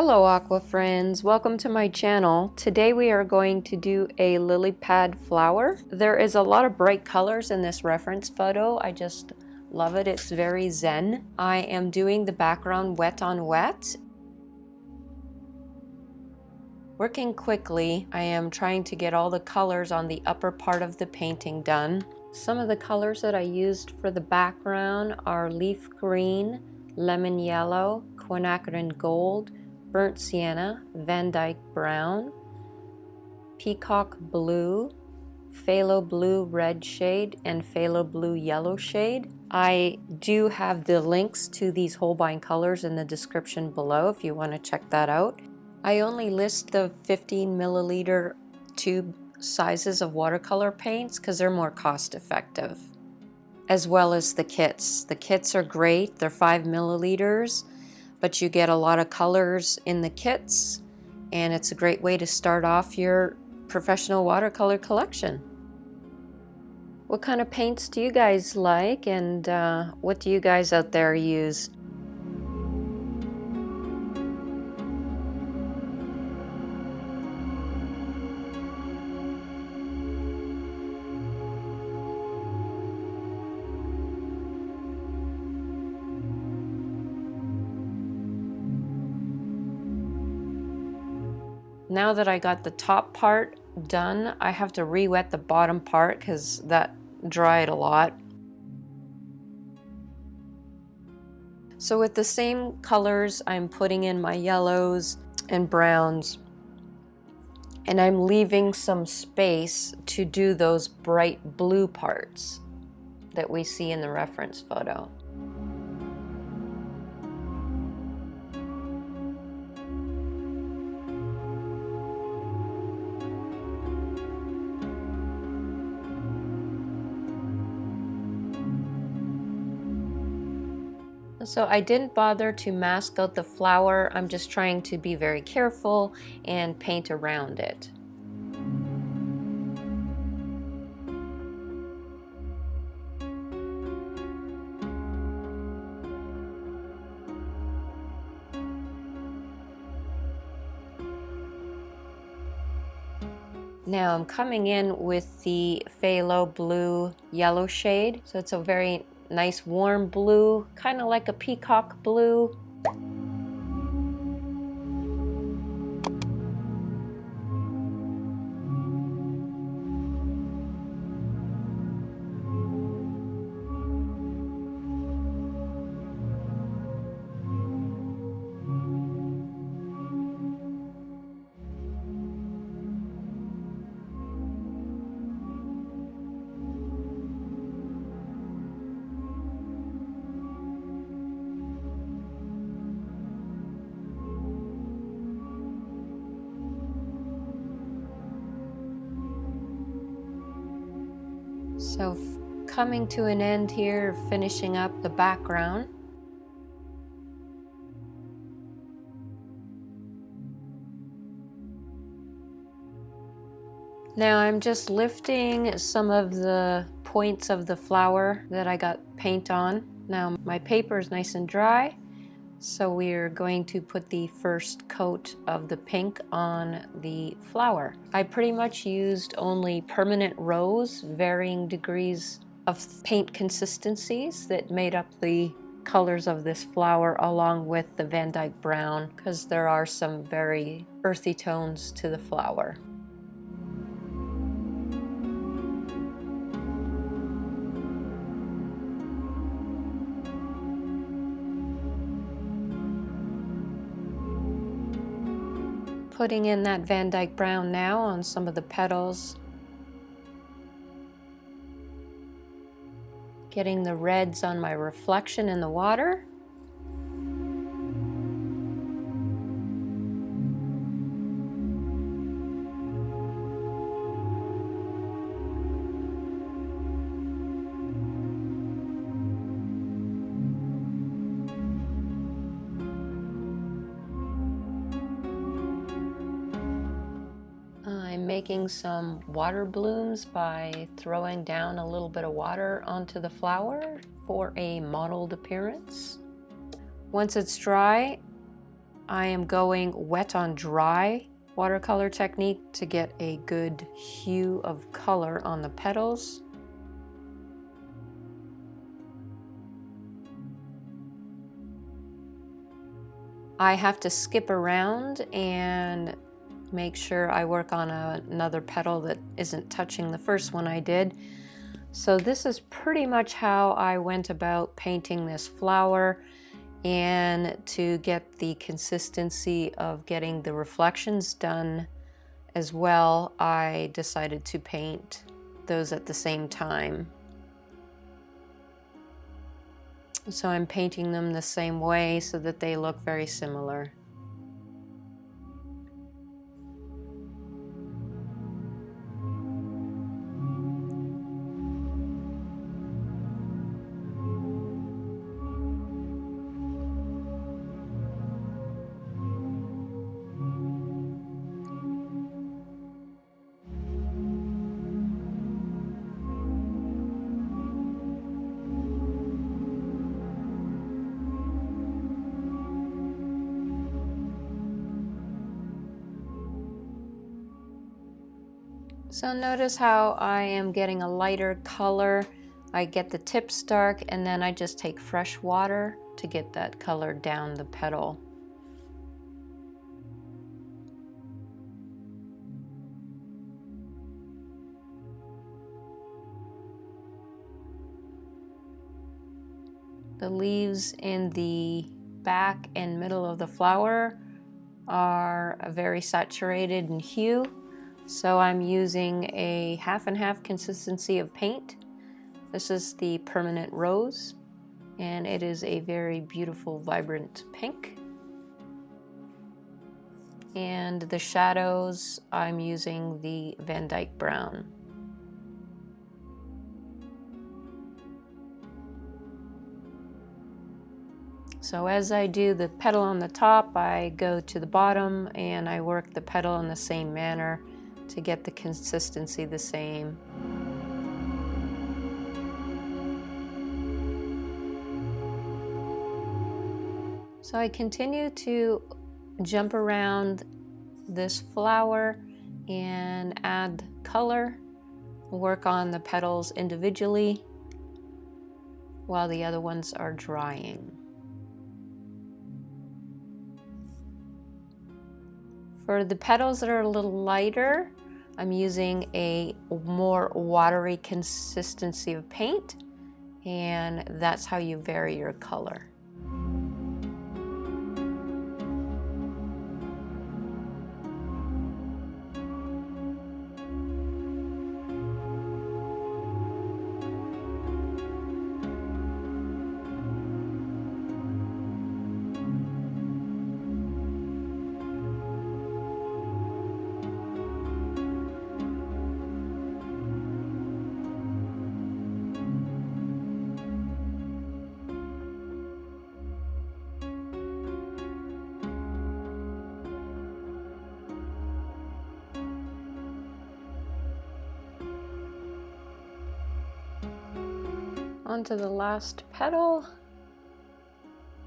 Hello aqua friends, welcome to my channel. Today we are going to do a lily pad flower. There is a lot of bright colors in this reference photo. I just love it. It's very zen. I am doing the background wet on wet. Working quickly, I am trying to get all the colors on the upper part of the painting done. Some of the colors that I used for the background are leaf green, lemon yellow, quinacridone gold, burnt sienna, Van Dyke brown, peacock blue, phthalo blue red shade, and phthalo blue yellow shade. I do have the links to these Holbein colors in the description below if you want to check that out. I only list the 15 milliliter tube sizes of watercolor paints because they're more cost effective, as well as the kits. The kits are great, they're 5 milliliters. But you get a lot of colors in the kits, and it's a great way to start off your professional watercolor collection. What kind of paints do you guys like, and what do you guys out there use? Now that I got the top part done, I have to re-wet the bottom part because that dried a lot. So with the same colors, I'm putting in my yellows and browns, and I'm leaving some space to do those bright blue parts that we see in the reference photo. So I didn't bother to mask out the flower. I'm just trying to be very careful and paint around it. Now I'm coming in with the phthalo blue yellow shade. So it's a very nice warm blue, kind of like a peacock blue. So coming to an end here, finishing up the background. Now I'm just lifting some of the points of the flower that I got paint on. Now my paper is nice and dry, so we're going to put the first coat of the pink on the flower. I pretty much used only permanent rose, varying degrees of paint consistencies that made up the colors of this flower, along with the Van Dyke brown, because there are some very earthy tones to the flower. Putting in that Van Dyke brown now on some of the petals. Getting the reds on my reflection in the water. I'm making some water blooms by throwing down a little bit of water onto the flower for a mottled appearance. Once it's dry, I am going wet on dry watercolor technique to get a good hue of color on the petals. I have to skip around and make sure I work on another petal that isn't touching the first one I did. So this is pretty much how I went about painting this flower, and to get the consistency of getting the reflections done as well, I decided to paint those at the same time. So I'm painting them the same way so that they look very similar. So notice how I am getting a lighter color. I get the tips dark, and then I just take fresh water to get that color down the petal. The leaves in the back and middle of the flower are very saturated in hue. So I'm using a half and half consistency of paint. This is the Permanent Rose, and it is a very beautiful, vibrant pink. And the shadows, I'm using the Van Dyke Brown. So as I do the petal on the top, I go to the bottom and I work the petal in the same manner to get the consistency the same. So I continue to jump around this flower and add color, work on the petals individually while the other ones are drying. For the petals that are a little lighter, I'm using a more watery consistency of paint, and that's how you vary your color. Onto the last petal,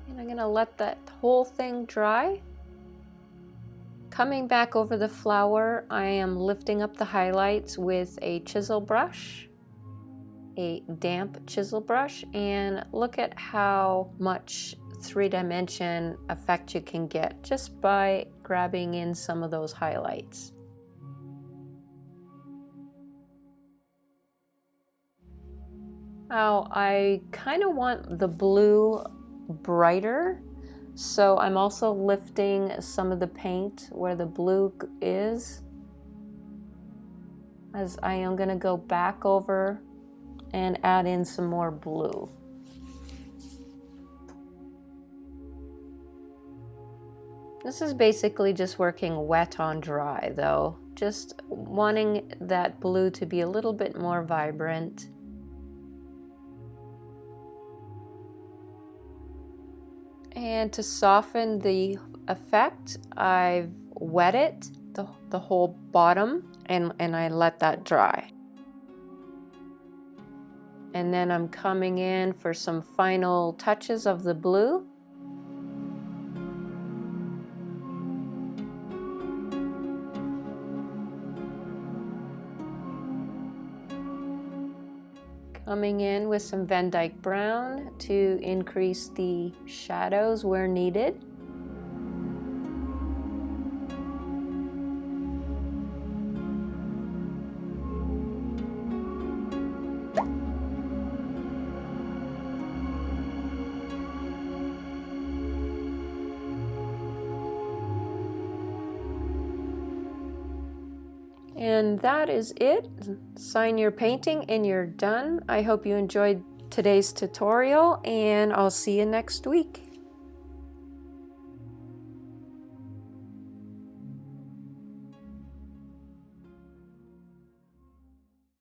and I'm gonna let that whole thing dry. Coming back over the flower, I am lifting up the highlights with a chisel brush, a damp chisel brush, and look at how much three-dimension effect you can get just by grabbing in some of those highlights. Now, I kind of want the blue brighter, so I'm also lifting some of the paint where the blue is, as I am going to go back over and add in some more blue. This is basically just working wet on dry though, just wanting that blue to be a little bit more vibrant. And to soften the effect, I've wet it, the whole bottom, and I let that dry. And then I'm coming in for some final touches of the blue. Coming in with some Van Dyke Brown to increase the shadows where needed. And that is it. Sign your painting and you're done. I hope you enjoyed today's tutorial, and I'll see you next week.